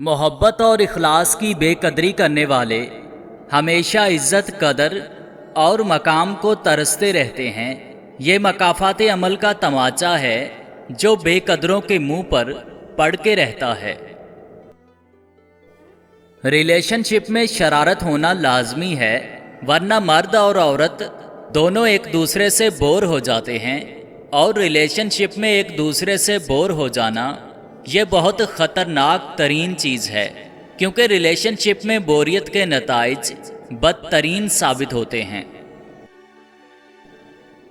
मोहब्बत और इखलास की बेकदरी करने वाले हमेशा इज़्ज़त कदर और मकाम को तरसते रहते हैं। ये मकाफ़ात अमल का तमाचा है जो बेकदरों के मुंह पर पड़ के रहता है। रिलेशनशिप में शरारत होना लाजमी है, वरना मर्द और औरत दोनों एक दूसरे से बोर हो जाते हैं, और रिलेशनशिप में एक दूसरे से बोर हो जाना ये बहुत ख़तरनाक तरीन चीज़ है, क्योंकि रिलेशनशिप में बोरियत के नताइज बदतरीन साबित होते हैं।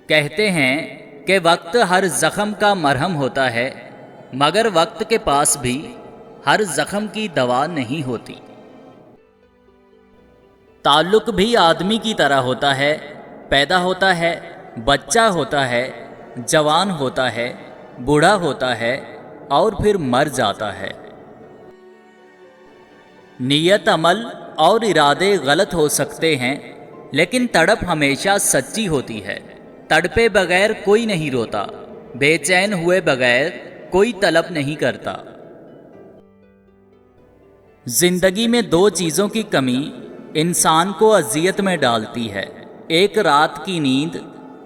कहते हैं कि वक्त हर ज़ख़म का मरहम होता है, मगर वक्त के पास भी हर ज़ख़म की दवा नहीं होती। ताल्लुक़ भी आदमी की तरह होता है, पैदा होता है, बच्चा होता है, जवान होता है, बूढ़ा होता है और फिर मर जाता है। नीयत अमल और इरादे गलत हो सकते हैं, लेकिन तड़प हमेशा सच्ची होती है। तड़पे बगैर कोई नहीं रोता, बेचैन हुए बगैर कोई तलब नहीं करता। जिंदगी में दो चीज़ों की कमी इंसान को अजियत में डालती है। एक रात की नींद,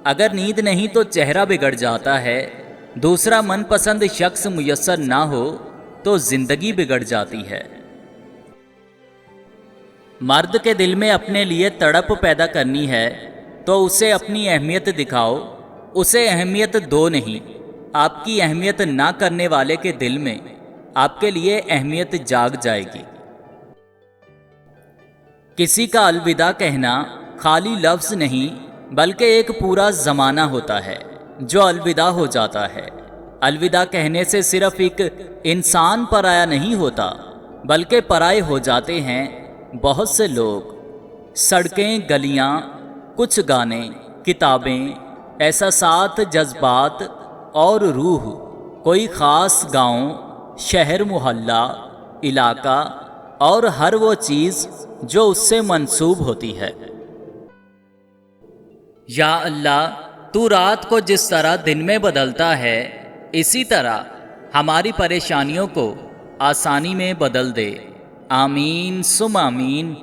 अगर नींद नहीं तो चेहरा बिगड़ जाता है। दूसरा मनपसंद शख्स मुयस्सर ना हो तो जिंदगी बिगड़ जाती है। मर्द के दिल में अपने लिए तड़प पैदा करनी है तो उसे अपनी अहमियत दिखाओ, उसे अहमियत दो नहीं। आपकी अहमियत ना करने वाले के दिल में आपके लिए अहमियत जाग जाएगी। किसी का अलविदा कहना खाली लफ्ज़ नहीं, बल्कि एक पूरा ज़माना होता है जो अलविदा हो जाता है। अलविदा कहने से सिर्फ एक इंसान पराया नहीं होता, बल्कि पराए हो जाते हैं बहुत से लोग। सड़कें, गलियां, कुछ गाने, किताबें, एहसासात, जज्बात और रूह, कोई ख़ास गांव, शहर, मोहल्ला, इलाका और हर वो चीज़ जो उससे मंसूब होती है। या अल्लाह, तू रात को जिस तरह दिन में बदलता है, इसी तरह हमारी परेशानियों को आसानी में बदल दे। आमीन सुम आमीन।